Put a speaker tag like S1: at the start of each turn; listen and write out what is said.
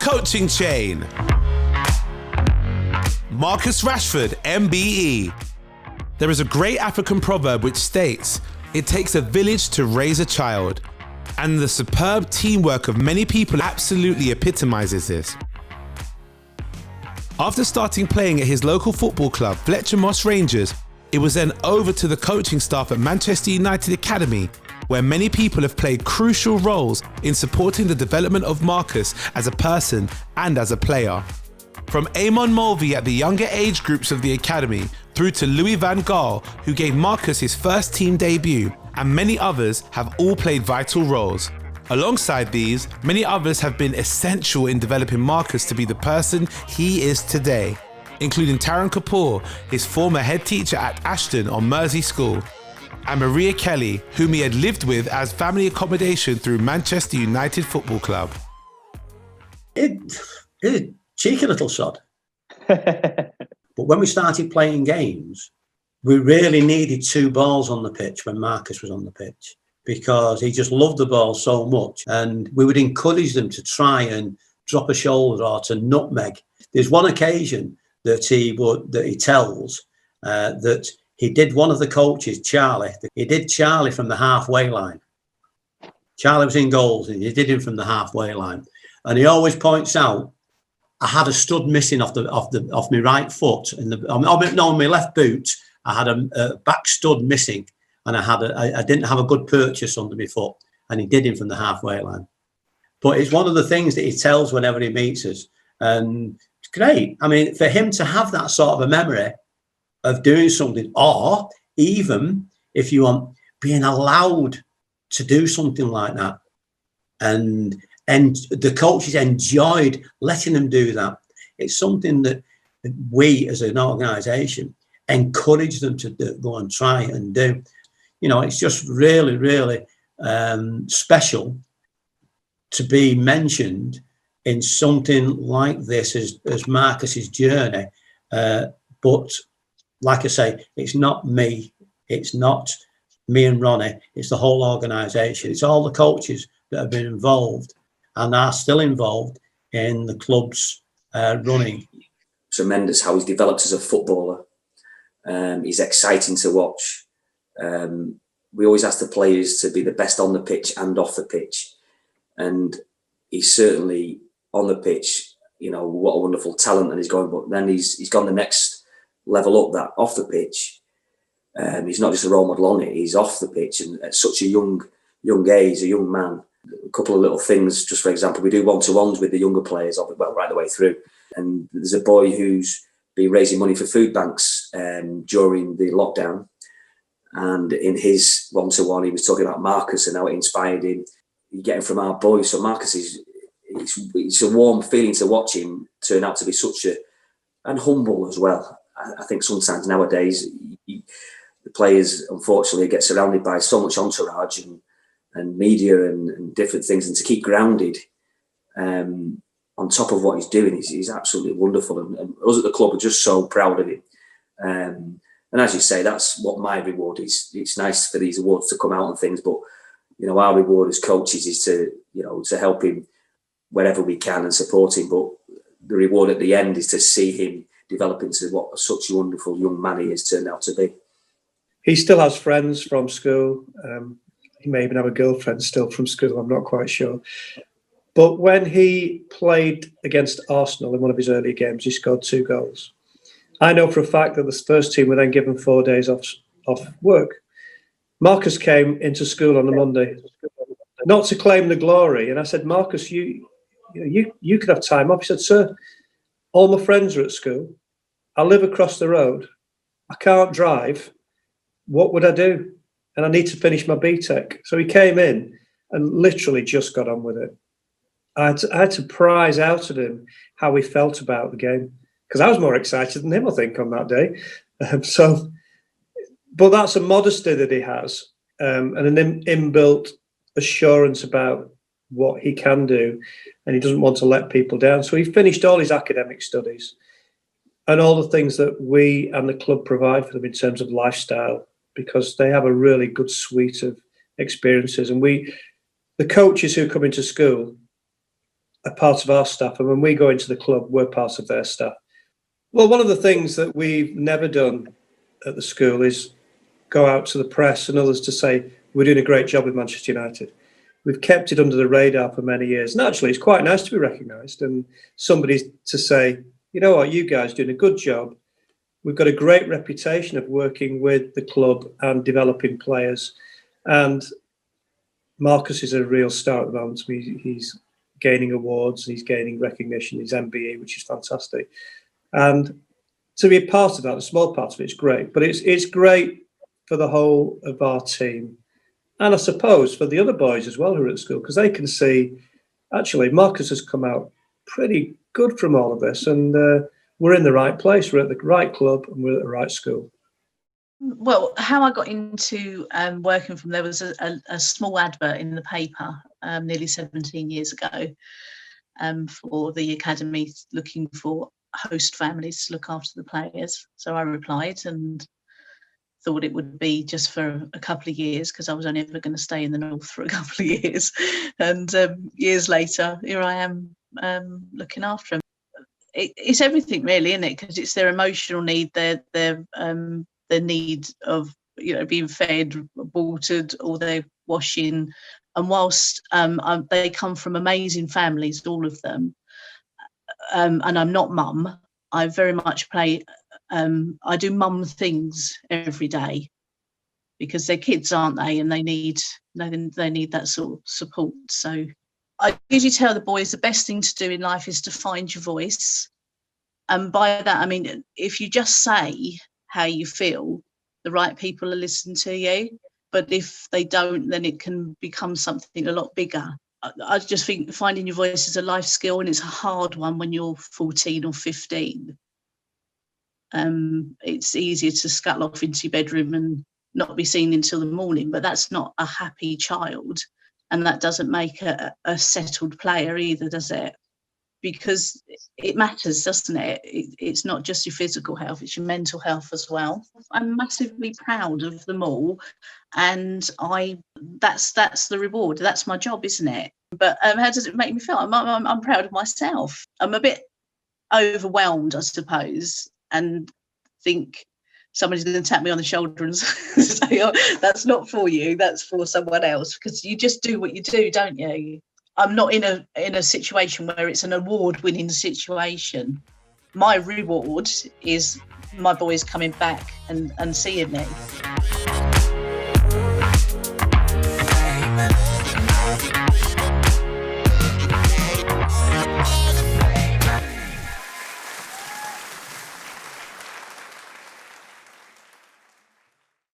S1: Coaching Chain. Marcus Rashford, MBE. There is a great African proverb which states, "It takes a village to raise a child." And the superb teamwork of many people absolutely epitomizes this. After starting playing at his local football club, Fletcher Moss Rangers, it was then over to the coaching staff at Manchester United Academy, where many people have played crucial roles in supporting the development of Marcus as a person and as a player. From Eamon Mulvey at the younger age groups of the academy, through to Louis van Gaal, who gave Marcus his first team debut, and many others have all played vital roles. Alongside these, many others have been essential in developing Marcus to be the person he is today, including Taran Kapoor, his former head teacher at Ashton on Mersey School, and Maria Kelly, whom he had lived with as family accommodation through Manchester United Football Club.
S2: It's a cheeky little sod. But when we started playing games, we really needed two balls on the pitch when Marcus was on the pitch, because he just loved the ball so much, and we would encourage them to try and drop a shoulder or to nutmeg. There's one occasion that he tells that he did one of the coaches, Charlie. He did Charlie from the halfway line. Charlie was in goals, and he did him from the halfway line. And he always points out, I had a stud missing off my right foot, on my left boot. I had a back stud missing, and I didn't have a good purchase under my foot. And he did him from the halfway line. But it's one of the things that he tells whenever he meets us, and it's great. I mean, for him to have that sort of a memory of doing something, or even if you want, being allowed to do something like that, and the coaches enjoyed letting them do that. It's something that we as an organisation encourage them to go and try and do. You know, it's just really, really special to be mentioned in something like this as Marcus's journey. But like I say, it's not me. It's not me and Ronnie. It's the whole organisation. It's all the coaches that have been involved and are still involved in the club's running.
S3: Tremendous how he's developed as a footballer. He's exciting to watch. We always ask the players to be the best on the pitch and off the pitch. And he's certainly on the pitch, you know, what a wonderful talent that he's going, but then he's gone the next level up, that off the pitch. He's not just a role model on it, he's off the pitch, and at such a young age, a young man. A couple of little things, just for example, we do one-to-ones with the younger players, well, right the way through. And there's a boy who's been raising money for food banks during the lockdown. And in his one-to-one, he was talking about Marcus and how it inspired him. You get him from our boys. So Marcus it's a warm feeling to watch him turn out to be and humble as well. I think sometimes nowadays the players, unfortunately, get surrounded by so much entourage and media and different things, and to keep grounded on top of what he's doing is absolutely wonderful. And us at the club are just so proud of him. And as you say, that's what my reward is. It's nice for these awards to come out and things, but you know, our reward as coaches is to help him wherever we can and support him. But the reward at the end is to see him develop into what such a wonderful young man he has turned out to be.
S4: He still has friends from school. He may even have a girlfriend still from school, I'm not quite sure. But when he played against Arsenal in one of his earlier games, he scored 2 goals. I know for a fact that the first team were then given 4 days off work. Marcus came into school on a Monday, not to claim the glory. And I said, Marcus, you could have time off. He said, sir, all my friends are at school. I live across the road. I can't drive. What would I do? And I need to finish my BTEC. So he came in and literally just got on with it. I had to prise out of him how he felt about the game, because I was more excited than him, I think, on that day. But that's a modesty that he has, and an inbuilt assurance about what he can do, and he doesn't want to let people down. So he finished all his academic studies and all the things that we and the club provide for them in terms of lifestyle, because they have a really good suite of experiences. And the coaches who come into school are part of our staff, and when we go into the club, we're part of their staff. Well, one of the things that we've never done at the school is go out to the press and others to say we're doing a great job with Manchester United. We've kept it under the radar for many years. And actually, it's quite nice to be recognised and somebody to say, you know what, you guys are doing a good job. We've got a great reputation of working with the club and developing players. And Marcus is a real star at the moment. He's gaining awards, he's gaining recognition, his MBE, which is fantastic. And to be a part of that, a small part of it, is great. But it's great for the whole of our team. And I suppose for the other boys as well who are at school, because they can see, actually, Marcus has come out pretty good from all of this. And we're in the right place, we're at the right club, and we're at the right school.
S5: Well, how I got into working from there was a small advert in the paper nearly 17 years ago for the academy looking for host families to look after the players. So I replied and thought it would be just for a couple of years because I was only ever going to stay in the north for a couple of years. And years later, here I am looking after them. It's everything really, isn't it? Because it's their emotional need, their need of being fed, watered, or their washing. And whilst they come from amazing families, all of them, and I'm not mum, I very much play. I do mum things every day because they're kids, aren't they? And they need that sort of support. So I usually tell the boys the best thing to do in life is to find your voice. And by that, I mean, if you just say how you feel, the right people will listen to you. But if they don't, then it can become something a lot bigger. I just think finding your voice is a life skill, and it's a hard one when you're 14 or 15. It's easier to scuttle off into your bedroom and not be seen until the morning, but that's not a happy child, and that doesn't make a settled player either, does it? Because it matters, doesn't it? It's not just your physical health, it's your mental health as well. I'm massively proud of them all, and that's the reward. That's my job, isn't it? But how does it make me feel? I'm proud of myself. I'm a bit overwhelmed, I suppose, and think somebody's going to tap me on the shoulder and say, oh, that's not for you, that's for someone else, because you just do what you do, don't you? I'm not in a situation where it's an award-winning situation. My reward is my boys coming back and seeing me.